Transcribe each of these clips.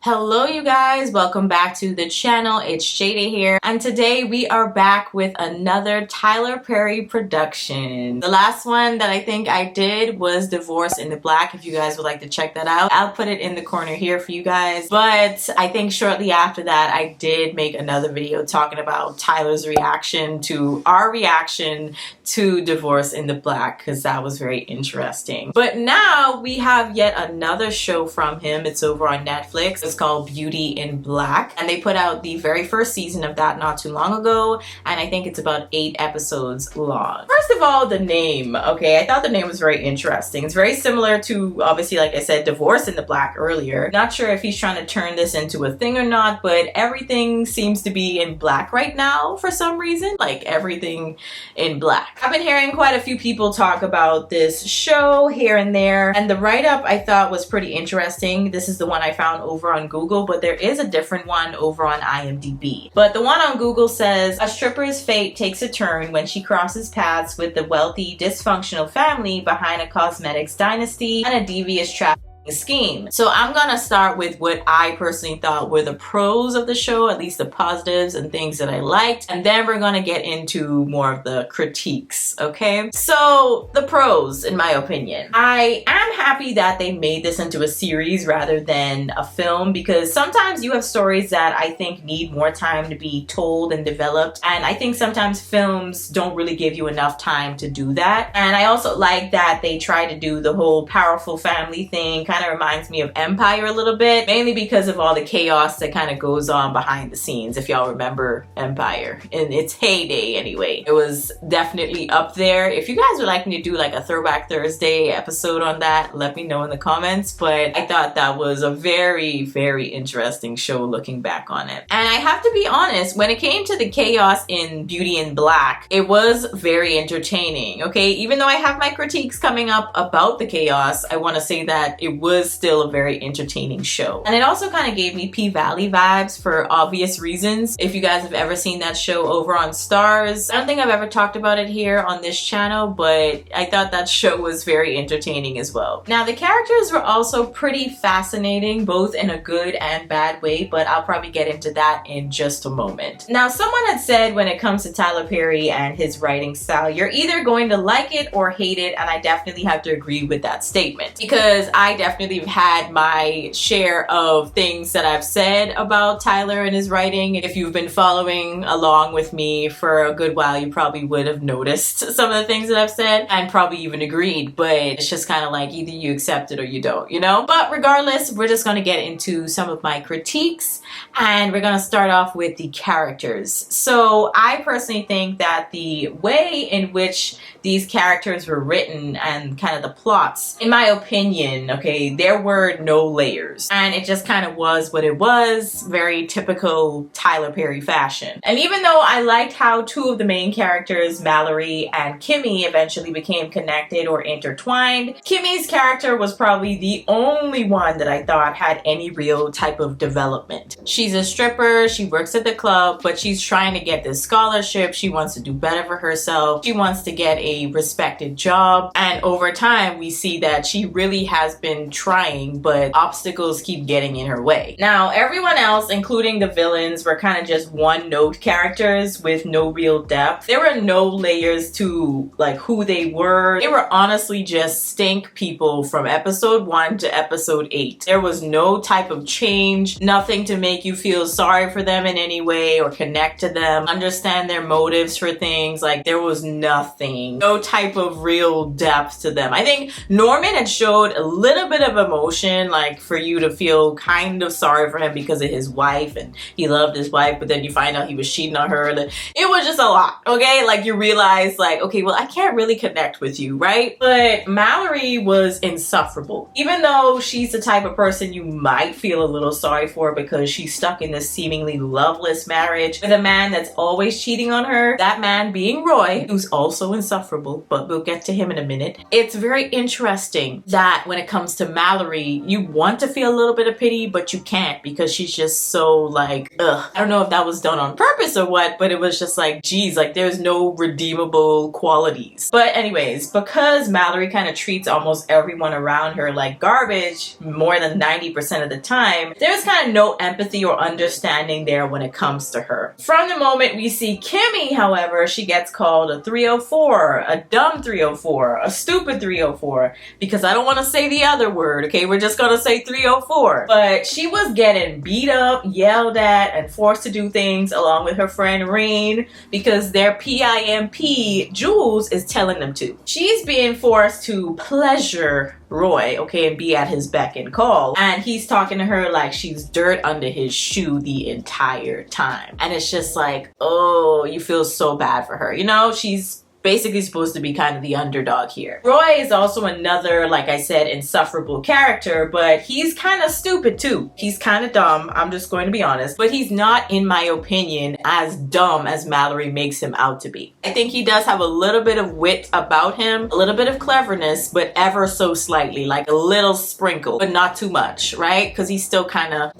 Hello you guys, welcome back to the channel. It's Jada here, and today we are back with another Tyler Perry production. The last one that I think I did was Divorce in the Black. If you guys would like to check that out, I'll put it in the corner here for you guys. But I think shortly after that I did make another video talking about Tyler's reaction to our reaction to Divorce in the Black, because that was very interesting. But now we have yet another show from him. It's over on Netflix. It's called Beauty in Black, and they put out the very first season of that not too long ago, and I think it's about 8 episodes long. First of all, the name. Okay, I thought the name was very interesting. It's very similar to, obviously, like I said, Divorce in the Black earlier. Not sure if he's trying to turn this into a thing or not, but everything seems to be in black right now for some reason. Like everything in black. I've been hearing quite a few people talk about this show here and there, and the write-up I thought was pretty interesting. This is the one I found over on Google, but there is a different one over on IMDb. But the one on Google says, a stripper's fate takes a turn when she crosses paths with the wealthy, dysfunctional family behind a cosmetics dynasty and a devious trafficking scheme. So I'm gonna start with what I personally thought were the pros of the show, at least the positives and things that I liked, and then we're gonna get into more of the critiques, okay? So the pros, in my opinion, I am happy that they made this into a series rather than a film, because sometimes you have stories that I think need more time to be told and developed, and I think sometimes films don't really give you enough time to do that. And I also like that they try to do the whole powerful family thing. Kind of reminds me of Empire a little bit, mainly because of all the chaos that kind of goes on behind the scenes. If y'all remember Empire in its heyday anyway, it was definitely up there. If you guys would like me to do like a Throwback Thursday episode on that, let me know in the comments. But I thought that was a very, very interesting show looking back on it. And I have to be honest, when it came to the chaos in Beauty in Black, it was very entertaining, okay? Even though I have my critiques coming up about the chaos, I want to say that it was still a very entertaining show. And it also kind of gave me P-Valley vibes for obvious reasons. If you guys have ever seen that show over on Stars, I don't think I've ever talked about it here on this channel, but I thought that show was very entertaining as well. Now, the characters were also pretty fascinating, both in a good and bad way, but I'll probably get into that in just a moment. Now, someone had said when it comes to Tyler Perry and his writing style, you're either going to like it or hate it, and I definitely have to agree with that statement, because I definitely have had my share of things that I've said about Tyler and his writing. If you've been following along with me for a good while, you probably would have noticed some of the things that I've said and probably even agreed, but it's just kind of like either you accept it or you don't, you know? But regardless, we're just going to get into some of my critiques, and we're going to start off with the characters. So I personally think that the way in which these characters were written and kind of the plots, in my opinion, okay, there were no layers, and it just kind of was what it was, very typical Tyler Perry fashion. And even though I liked how 2 of the main characters, Mallory and Kimmy, eventually became connected or intertwined, Kimmy's character was probably the only one that I thought had any real type of development. She's a stripper, she works at the club, but she's trying to get this scholarship, she wants to do better for herself, she wants to get a respected job, and over time we see that she really has been trying, but obstacles keep getting in her way. Now, everyone else, including the villains, were kind of just one-note characters with no real depth. There were no layers to like who they were. They were honestly just stink people from episode 1 to episode 8. There was no type of change, nothing to make you feel sorry for them in any way or connect to them, understand their motives for things. Like, there was nothing, no type of real depth to them. I think Norman had showed a little bit of emotion, like for you to feel kind of sorry for him because of his wife, and he loved his wife, but then you find out he was cheating on her. It was just a lot, okay? Like, you realize, like, okay, well, I can't really connect with you, right? But Mallory was insufferable. Even though she's the type of person you might feel a little sorry for because she's stuck in this seemingly loveless marriage with a man that's always cheating on her, that man being Roy, who's also insufferable, but we'll get to him in a minute. It's very interesting that when it comes to to Mallory, you want to feel a little bit of pity, but you can't because she's just so like, ugh. I don't know if that was done on purpose or what, but it was just like, geez, like there's no redeemable qualities. But anyways, because Mallory kind of treats almost everyone around her like garbage more than 90% of the time, there's kind of no empathy or understanding there when it comes to her. From the moment we see Kimmy, however, she gets called a 304, a dumb 304, a stupid 304, because I don't want to say the other word, okay? We're just gonna say 304. But she was getting beat up, yelled at, and forced to do things along with her friend Rain because their PIMP, Jules, is telling them to. She's being forced to pleasure Roy, okay, and be at his beck and call, and he's talking to her like she's dirt under his shoe the entire time. And it's just like, oh, you feel so bad for her. You know, she's basically supposed to be kind of the underdog here. Roy is also another, like I said, insufferable character, but he's kind of stupid too. He's kind of dumb, I'm just going to be honest, but he's not, in my opinion, as dumb as Mallory makes him out to be. I think he does have a little bit of wit about him, a little bit of cleverness, but ever so slightly, like a little sprinkle, but not too much, right? Because he's still kind of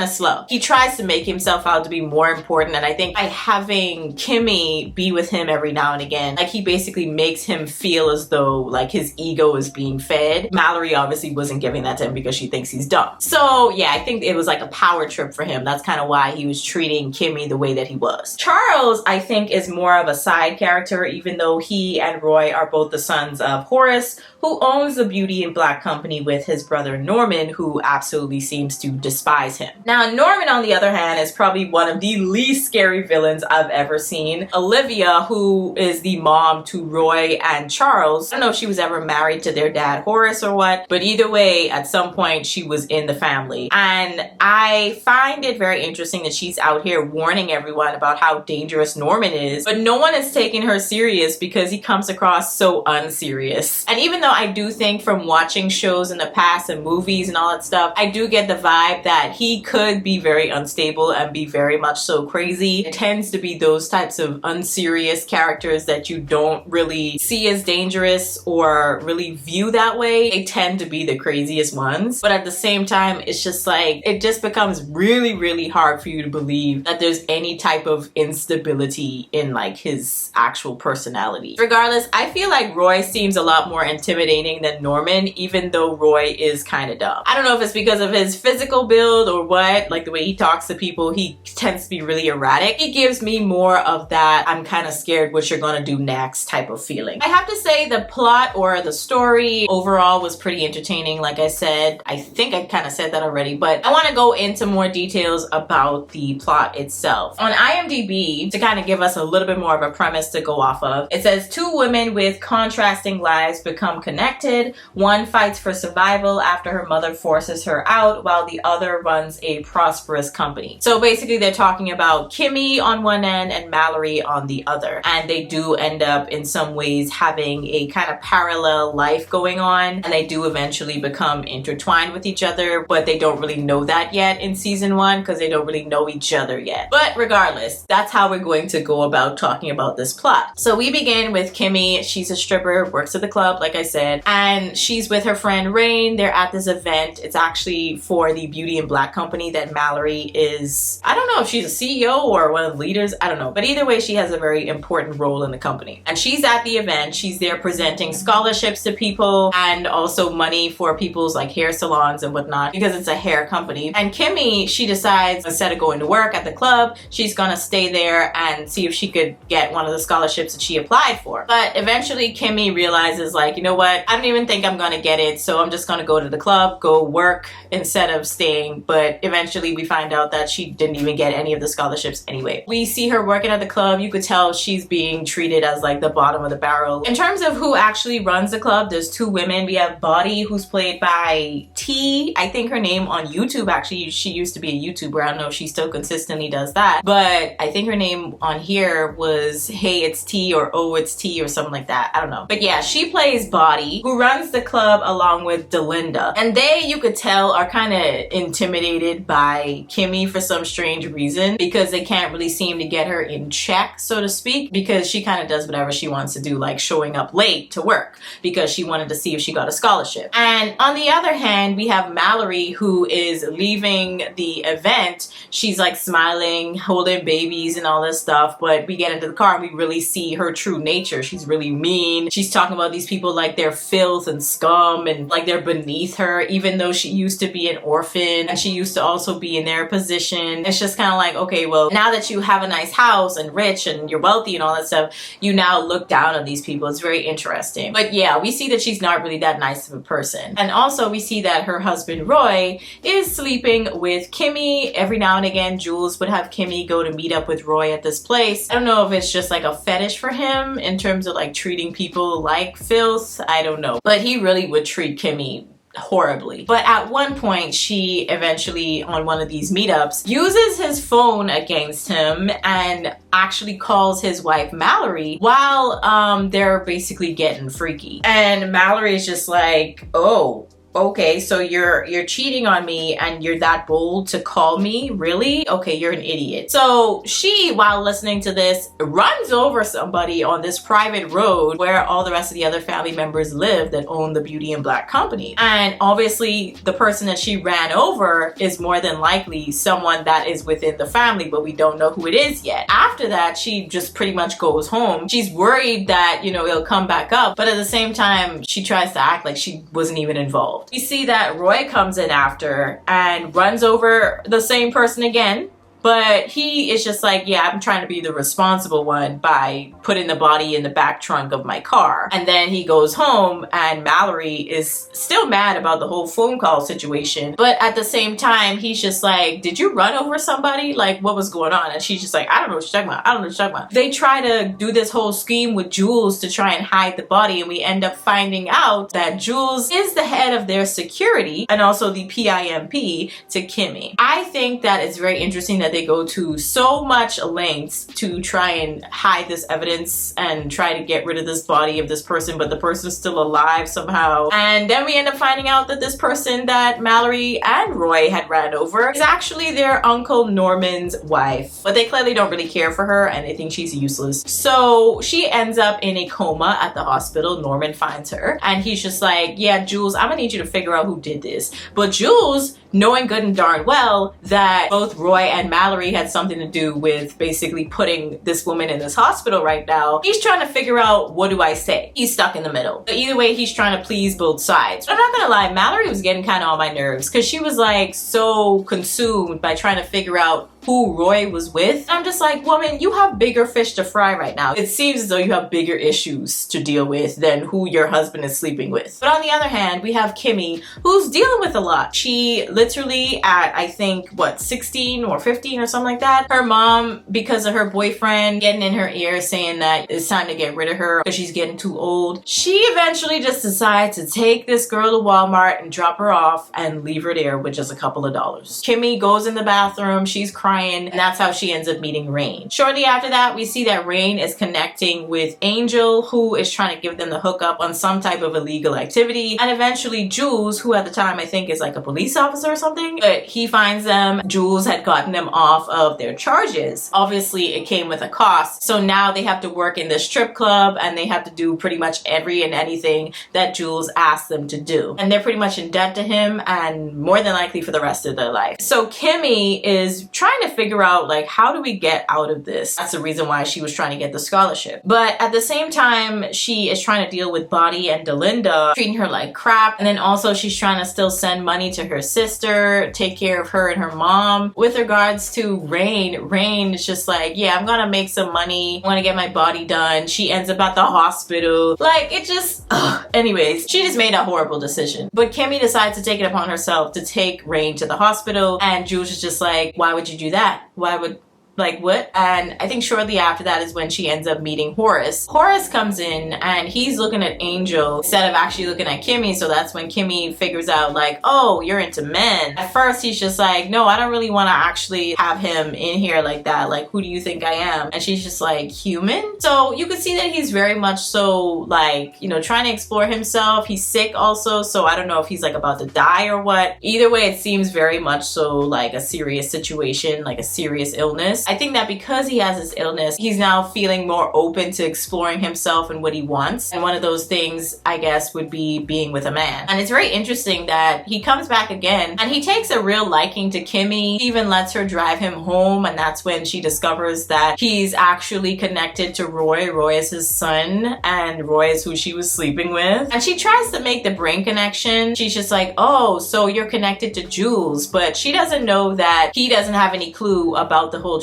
slow. He tries to make himself out to be more important, and I think by having Kimmy be with him every now and again, like he basically makes him feel as though like his ego is being fed. Mallory obviously wasn't giving that to him because she thinks he's dumb. So yeah, I think it was like a power trip for him. That's kind of why he was treating Kimmy the way that he was. Charles, I think, is more of a side character, even though he and Roy are both the sons of Horace, who owns the beauty and black company with his brother Norman, who absolutely seems to despise him. Now, Norman, on the other hand, is probably one of the least scary villains I've ever seen. Olivia, who is the mom to Roy and Charles, I don't know if she was ever married to their dad Horace or what, but either way, at some point she was in the family. And I find it very interesting that she's out here warning everyone about how dangerous Norman is, but no one is taking her serious because he comes across so unserious. And even though I do think from watching shows in the past and movies and all that stuff, I do get the vibe that he could be very unstable and be very much so crazy. It tends to be those types of unserious characters that you don't really see as dangerous or really view that way. They tend to be the craziest ones. But at the same time, it's just like, it just becomes really, really hard for you to believe that there's any type of instability in like his actual personality. Regardless, I feel like Roy seems a lot more intimidating than Norman, even though Roy is kind of dumb. I don't know if it's because of his physical build or what, like the way he talks to people, he tends to be really erratic. He gives me more of that, I'm kind of scared what you're gonna do next type of feeling. I have to say the plot or the story overall was pretty entertaining. Like I said, I think I kind of said that already, but I want to go into more details about the plot itself. On IMDb, to kind of give us a little bit more of a premise to go off of, it says two women with contrasting lives become connected. One fights for survival after her mother forces her out, while the other runs a prosperous company. So basically they're talking about Kimmy on one end and Mallory on the other, and they do end up in some ways having a kind of parallel life going on, and they do eventually become intertwined with each other, but they don't really know that yet in season 1 because they don't really know each other yet. But regardless, that's how we're going to go about talking about this plot. So we begin with Kimmy. She's a stripper, works at the club, like I said, and she's with her friend Rain. They're at this event. It's actually for the Beauty and Black company that Mallory is, I don't know if she's a CEO or one of the leaders, I don't know, but either way, she has a very important role in the company. And she's at the event. She's there presenting scholarships to people and also money for people's like hair salons and whatnot because it's a hair company. And Kimmy, she decides instead of going to work at the club, she's gonna stay there and see if she could get one of the scholarships that she applied for. But eventually Kimmy realizes like, you know what, I don't even think I'm gonna get it, so I'm just gonna go to the club, go work instead of staying. But eventually we find out that she didn't even get any of the scholarships anyway. We see her working at the club. You could tell she's being treated as like the bottom of the barrel. In terms of who actually runs the club, there's two women. We have Body, who's played by T. I think her name on YouTube, actually, she used to be a YouTuber. I don't know if she still consistently does that, but I think her name on here was Hey It's T or Oh It's T or something like that. I don't know. But yeah, she plays Body, who runs the club along with Delinda. And they, you could tell, are kind of intimidated by Kimmy for some strange reason because they can't really seem to get her in check, so to speak, because she kind of does whatever she wants to do, like showing up late to work because she wanted to see if she got a scholarship. And on the other hand, we have Mallory, who is leaving the event. She's like smiling, holding babies and all this stuff, but we get into the car and we really see her true nature. She's really mean. She's talking about these people like they're filth and scum and like they're beneath her, even though she used to be an orphan and she used to also be in their position. It's just kind of like, okay, well, now that you have a nice house and rich and you're wealthy and all that stuff, you now look down on these people. It's very interesting. But yeah, we see that she's not really that nice of a person. And also we see that her husband Roy is sleeping with Kimmy. Every now and again, Jules would have Kimmy go to meet up with Roy at this place. I don't know if it's just like a fetish for him in terms of like treating people like filth. I don't know. But he really would treat Kimmy horribly. But at one point, she eventually, on one of these meetups, uses his phone against him and actually calls his wife Mallory while they're basically getting freaky. And Mallory is just like, oh, okay, so you're cheating on me and you're that bold to call me? Really? Okay, you're an idiot. So she, while listening to this, runs over somebody on this private road where all the rest of the other family members live that own the Beauty and Black company. And obviously the person that she ran over is more than likely someone that is within the family, but we don't know who it is yet. After that, she just pretty much goes home. She's worried that, you know, it'll come back up, but at the same time, she tries to act like she wasn't even involved. We see that Roy comes in after and runs over the same person again, but he is just like, yeah, I'm trying to be the responsible one by putting the body in the back trunk of my car. And then he goes home and Mallory is still mad about the whole phone call situation. But at the same time, he's just like, did you run over somebody? Like, what was going on? And she's just like, I don't know what you're talking about. I don't know what you're talking about. They try to do this whole scheme with Jules to try and hide the body. And we end up finding out that Jules is the head of their security and also the PIMP to Kimmy. I think that it's very interesting that they go to so much lengths to try and hide this evidence and try to get rid of this body of this person, but the person's still alive somehow. And then we end up finding out that this person that Mallory and Roy had ran over is actually their Uncle Norman's wife. But they clearly don't really care for her and they think she's useless. So she ends up in a coma at the hospital. Norman finds her and he's just like, yeah, Jules, I'm gonna need you to figure out who did this. But Jules, knowing good and darn well that both Roy and Mallory had something to do with basically putting this woman in this hospital right now, he's trying to figure out, what do I say? He's stuck in the middle. But either way, he's trying to please both sides. I'm not gonna lie, Mallory was getting kind of on my nerves because she was like so consumed by trying to figure out who Roy was with. I'm just like, woman, you have bigger fish to fry right now. It seems as though you have bigger issues to deal with than who your husband is sleeping with. But on the other hand, we have Kimmy, who's dealing with a lot. She literally at, I think, what, 16 or 15 or something like that, her mom, because of her boyfriend getting in her ear saying that it's time to get rid of her because she's getting too old, she eventually just decides to take this girl to Walmart and drop her off and leave her there with just a couple of dollars. Kimmy goes in the bathroom, she's crying, and that's how she ends up meeting Rain. Shortly after that, we see that Rain is connecting with Angel, who is trying to give them the hookup on some type of illegal activity, and eventually Jules, who at the time I think is like a police officer or something, but he finds them. Jules had gotten them off of their charges. Obviously, it came with a cost, so now they have to work in this strip club and they have to do pretty much every and anything that Jules asked them to do, and they're pretty much in debt to him and more than likely for the rest of their life. So Kimmy is trying to figure out, like, how do we get out of this? That's the reason why she was trying to get the scholarship. But at the same time, she is trying to deal with Bonnie and Delinda treating her like crap, and then also she's trying to still send money to her sister, take care of her and her mom. With regards to Rain is just like, yeah, I'm gonna make some money, I want to get my body done. She ends up at the hospital. Like, it just, ugh. Anyways, she just made a horrible decision. But Kimmy decides to take it upon herself to take Rain to the hospital, and Jules is just like, why would you do that? Why would, like, what? And I think shortly after that is when she ends up meeting Horace. Horace comes in and he's looking at Angel instead of actually looking at Kimmy, so that's when Kimmy figures out, like, oh, you're into men. At first he's just like, no, I don't really want to actually have him in here like that. Like, who do you think I am? And she's just like, human? So you could see that he's very much so, like, you know, trying to explore himself. He's sick also, so I don't know if he's like about to die or what. Either way, it seems very much so like a serious situation, like a serious illness. illness. I think that because he has this illness, he's now feeling more open to exploring himself and what he wants. And one of those things, I guess, would be being with a man. And it's very interesting that he comes back again and he takes a real liking to Kimmy. He even lets her drive him home, and that's when she discovers that he's actually connected to Roy. Roy is his son, and Roy is who she was sleeping with. And she tries to make the brain connection. She's just like, oh, so you're connected to Jules, but she doesn't know that he doesn't have any clue about the whole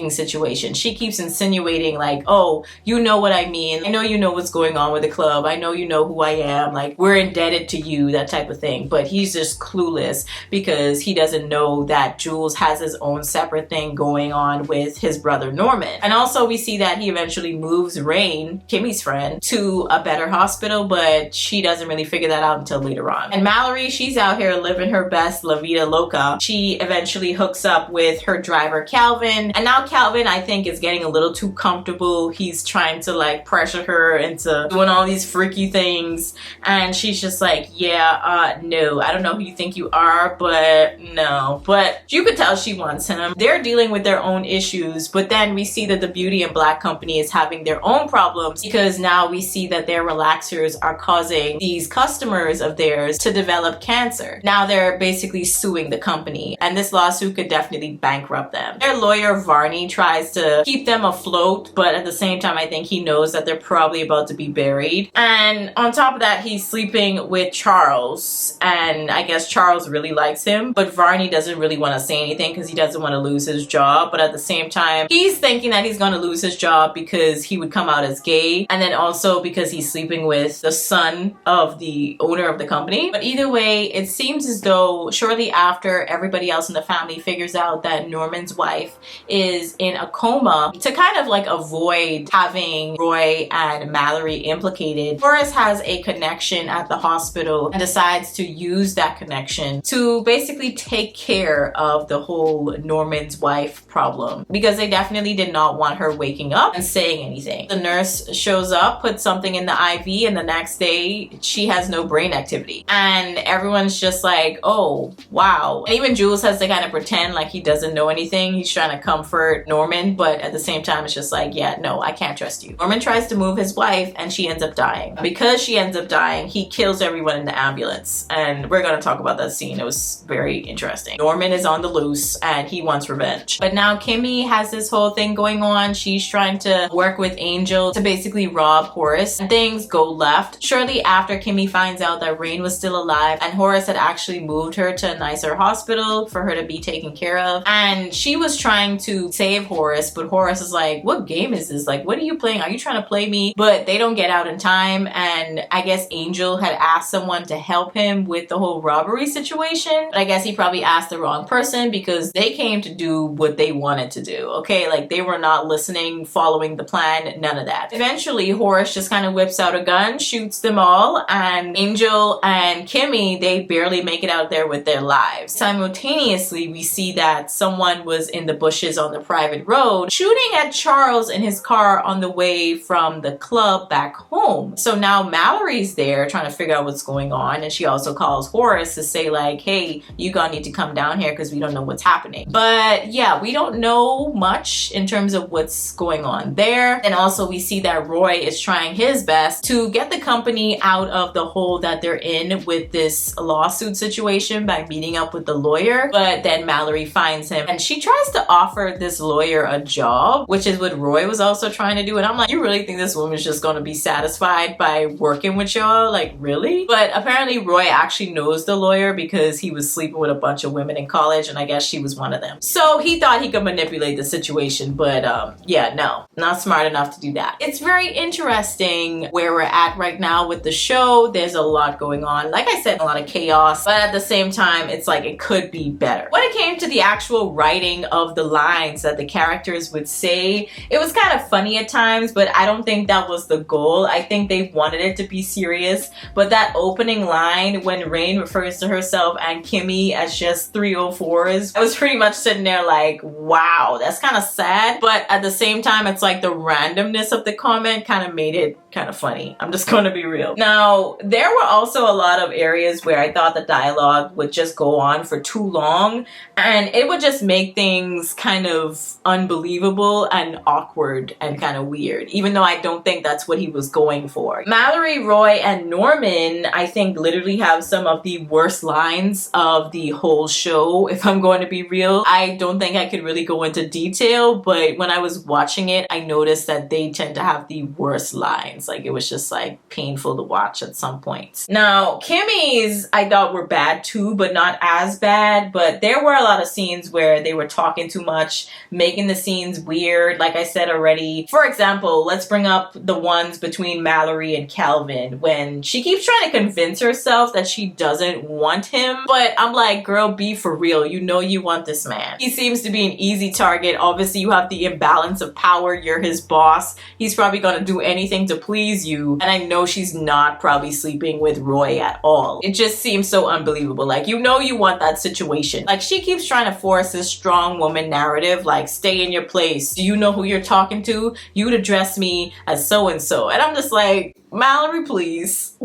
situation. She keeps insinuating like, oh, you know what I mean. I know you know what's going on with the club. I know you know who I am. Like, we're indebted to you, that type of thing. But he's just clueless because he doesn't know that Jules has his own separate thing going on with his brother Norman. And also we see that he eventually moves Rain, Kimmy's friend, to a better hospital, but she doesn't really figure that out until later on. And Mallory, she's out here living her best La Vida Loca. She eventually hooks up with her driver Calvin, and now Calvin, I think, is getting a little too comfortable. He's trying to like pressure her into doing all these freaky things, and she's just like, yeah, no, I don't know who you think you are, but no. But you could tell she wants him. They're dealing with their own issues, but then we see that the Beauty and Black Company is having their own problems because now we see that their relaxers are causing these customers of theirs to develop cancer. Now they're basically suing the company, and this lawsuit could definitely bankrupt them. Their lawyer Varney tries to keep them afloat, but at the same time I think he knows that they're probably about to be buried. And on top of that, he's sleeping with Charles, and I guess Charles really likes him, but Varney doesn't really want to say anything because he doesn't want to lose his job. But at the same time, he's thinking that he's going to lose his job because he would come out as gay, and then also because he's sleeping with the son of the owner of the company. But either way, it seems as though shortly after everybody else in the family figures out that Norman's wife is in a coma, to kind of like avoid having Roy and Mallory implicated, Horace has a connection at the hospital and decides to use that connection to basically take care of the whole Norman's wife problem, because they definitely did not want her waking up and saying anything. The nurse shows up, puts something in the IV, and the next day she has no brain activity, and everyone's just like, oh wow. And even Jules has to kind of pretend like he doesn't know anything. He's trying to comfort Norman, but at the same time it's just like, yeah, no, I can't trust you. Norman tries to move his wife and she ends up dying. Because she ends up dying, he kills everyone in the ambulance, and we're going to talk about that scene. It was very interesting. Norman is on the loose and he wants revenge. But now Kimmy has this whole thing going on. She's trying to work with Angel to basically rob Horace, and things go left. Shortly after, Kimmy finds out that Rain was still alive and Horace had actually moved her to a nicer hospital for her to be taken care of, and she was trying to save Horace, but Horace is like, what game is this? Like, what are you playing? Are you trying to play me? But they don't get out in time, and I guess Angel had asked someone to help him with the whole robbery situation, but I guess he probably asked the wrong person because they came to do what they wanted to do, okay? Like, they were not listening, following the plan, none of that. Eventually, Horace just kind of whips out a gun, shoots them all, and Angel and Kimmy, they barely make it out there with their lives. Simultaneously, we see that someone was in the bushes on the private road shooting at Charles in his car on the way from the club back home. So now Mallory's there trying to figure out what's going on, and she also calls Horace to say like, hey, you gonna need to come down here because we don't know what's happening. But yeah, we don't know much in terms of what's going on there. And also we see that Roy is trying his best to get the company out of the hole that they're in with this lawsuit situation by meeting up with the lawyer, but then Mallory finds him and she tries to offer this lawyer a job, which is what Roy was also trying to do. And I'm like, you really think this woman's just going to be satisfied by working with y'all? Like, really? But apparently Roy actually knows the lawyer because he was sleeping with a bunch of women in college, and I guess she was one of them. So he thought he could manipulate the situation, but yeah, no, not smart enough to do that. It's very interesting where we're at right now with the show. There's a lot going on. Like I said, a lot of chaos, but at the same time, it's like it could be better. When it came to the actual writing of the lines that the characters would say, it was kind of funny at times, but I don't think that was the goal. I think they wanted it to be serious, but that opening line when Rain refers to herself and Kimmy as just 304s, I was pretty much sitting there like, wow, that's kind of sad. But at the same time, it's like the randomness of the comment kind of made it kind of funny. I'm just going to be real. Now, there were also a lot of areas where I thought the dialogue would just go on for too long, and it would just make things kind of unbelievable and awkward and kind of weird, even though I don't think that's what he was going for. Mallory, Roy, and Norman, I think, literally have some of the worst lines of the whole show, if I'm going to be real. I don't think I could really go into detail, but when I was watching it, I noticed that they tend to have the worst lines. Like, it was just like painful to watch at some points. Now, Kimmy's I thought were bad too, but not as bad. But there were a lot of scenes where they were talking too much, making the scenes weird, like I said already. For example, let's bring up the ones between Mallory and Calvin, when she keeps trying to convince herself that she doesn't want him. But I'm like, girl, be for real. You know you want this man. He seems to be an easy target. Obviously, you have the imbalance of power. You're his boss. He's probably gonna do anything to please you. And I know she's not probably sleeping with Roy at all. It just seems so unbelievable. Like, you know you want that situation. Like, she keeps trying to force this strong woman narrative, like, stay in your place. Do you know who you're talking to? You'd address me as so-and-so. And I'm just like, Mallory, please.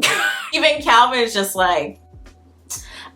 Even Calvin is just like,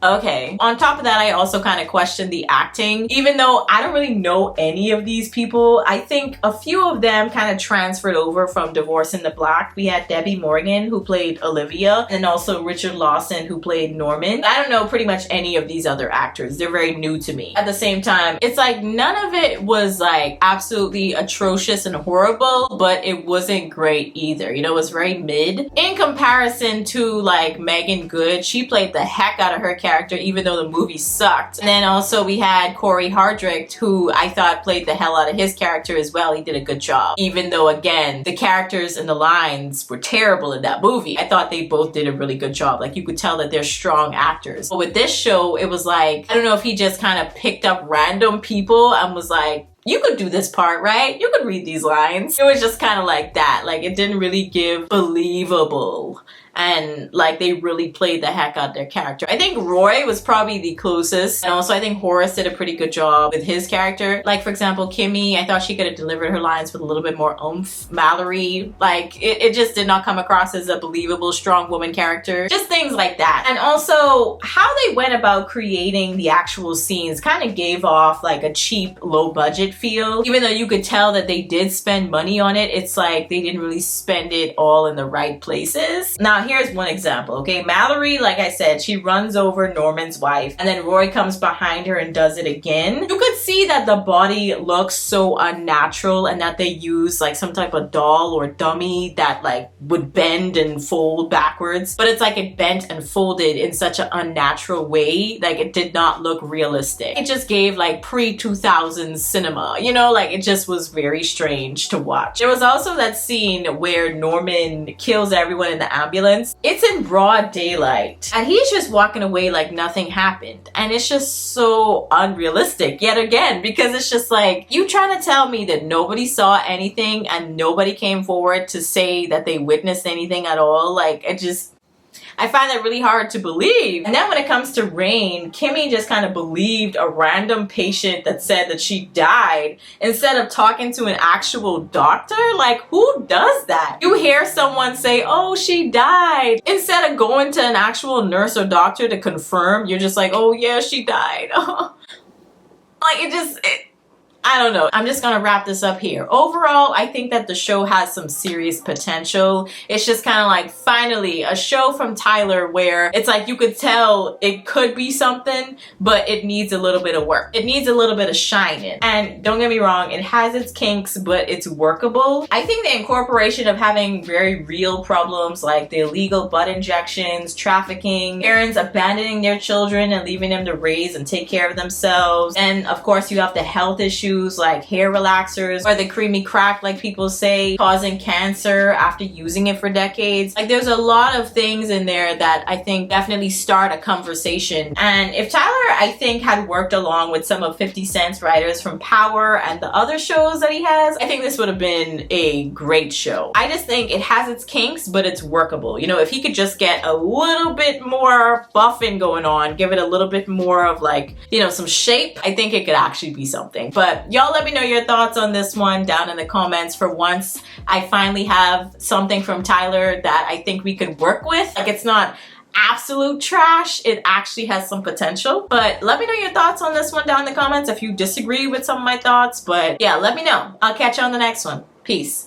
okay. On top of that, I also kind of questioned the acting. Even though I don't really know any of these people, I think a few of them kind of transferred over from Divorce in the Black. We had Debbie Morgan, who played Olivia, and also Richard Lawson, who played Norman. I don't know pretty much any of these other actors. They're very new to me. At the same time, it's like none of it was like absolutely atrocious and horrible, but it wasn't great either. You know, it was very mid. In comparison to like Megan Good, she played the heck out of her character, even though the movie sucked. And then also we had Corey Hardrict, who I thought played the hell out of his character as well. He did a good job. Even though, again, the characters and the lines were terrible in that movie, I thought they both did a really good job. Like, you could tell that they're strong actors. But with this show, it was like, I don't know if he just kind of picked up random people and was like, you could do this part, right? You could read these lines. It was just kind of like that. Like, it didn't really give believable, and like they really played the heck out their character. I think Roy was probably the closest, and also I think Horace did a pretty good job with his character. Like, for example, Kimmy, I thought she could have delivered her lines with a little bit more oomph. Mallory, like, it just did not come across as a believable, strong woman character. Just things like that. And also, how they went about creating the actual scenes kind of gave off like a cheap, low budget feel. Even though you could tell that they did spend money on it, it's like they didn't really spend it all in the right places. Now, here's one example, okay? Mallory, like I said, she runs over Norman's wife, and then Roy comes behind her and does it again. You could see that the body looks so unnatural, and that they use like some type of doll or dummy that like would bend and fold backwards. But it's like it bent and folded in such an unnatural way. Like, it did not look realistic. It just gave like pre-2000s cinema, you know? Like, it just was very strange to watch. There was also that scene where Norman kills everyone in the ambulance. It's in broad daylight, and he's just walking away like nothing happened. And it's just so unrealistic yet again, because it's just like, you trying to tell me that nobody saw anything and nobody came forward to say that they witnessed anything at all? Like, I find that really hard to believe. And then when it comes to Rain, Kimmy just kind of believed a random patient that said that she died instead of talking to an actual doctor. Like, who does that? You hear someone say, oh, she died. Instead of going to an actual nurse or doctor to confirm, you're just like, oh yeah, she died. Like, I don't know. I'm just gonna wrap this up here. Overall, I think that the show has some serious potential. It's just kind of like, finally, a show from Tyler where it's like you could tell it could be something, but it needs a little bit of work. It needs a little bit of shine in. And don't get me wrong, it has its kinks, but it's workable. I think the incorporation of having very real problems like the illegal butt injections, trafficking, parents abandoning their children and leaving them to raise and take care of themselves, and of course you have the health issues like hair relaxers or the creamy crack, like people say, causing cancer after using it for decades. Like, there's a lot of things in there that I think definitely start a conversation. And if Tyler, I think, had worked along with some of 50 Cent's writers from Power and the other shows that he has, I think this would have been a great show. I just think it has its kinks, but it's workable. You know, if he could just get a little bit more buffing going on, give it a little bit more of like, you know, some shape, I think it could actually be something. But But y'all let me know your thoughts on this one down in the comments. For once, I finally have something from Tyler that I think we could work with. Like, it's not absolute trash, it actually has some potential. But let me know your thoughts on this one down in the comments if you disagree with some of my thoughts. But yeah, let me know. I'll catch you on the next one. Peace.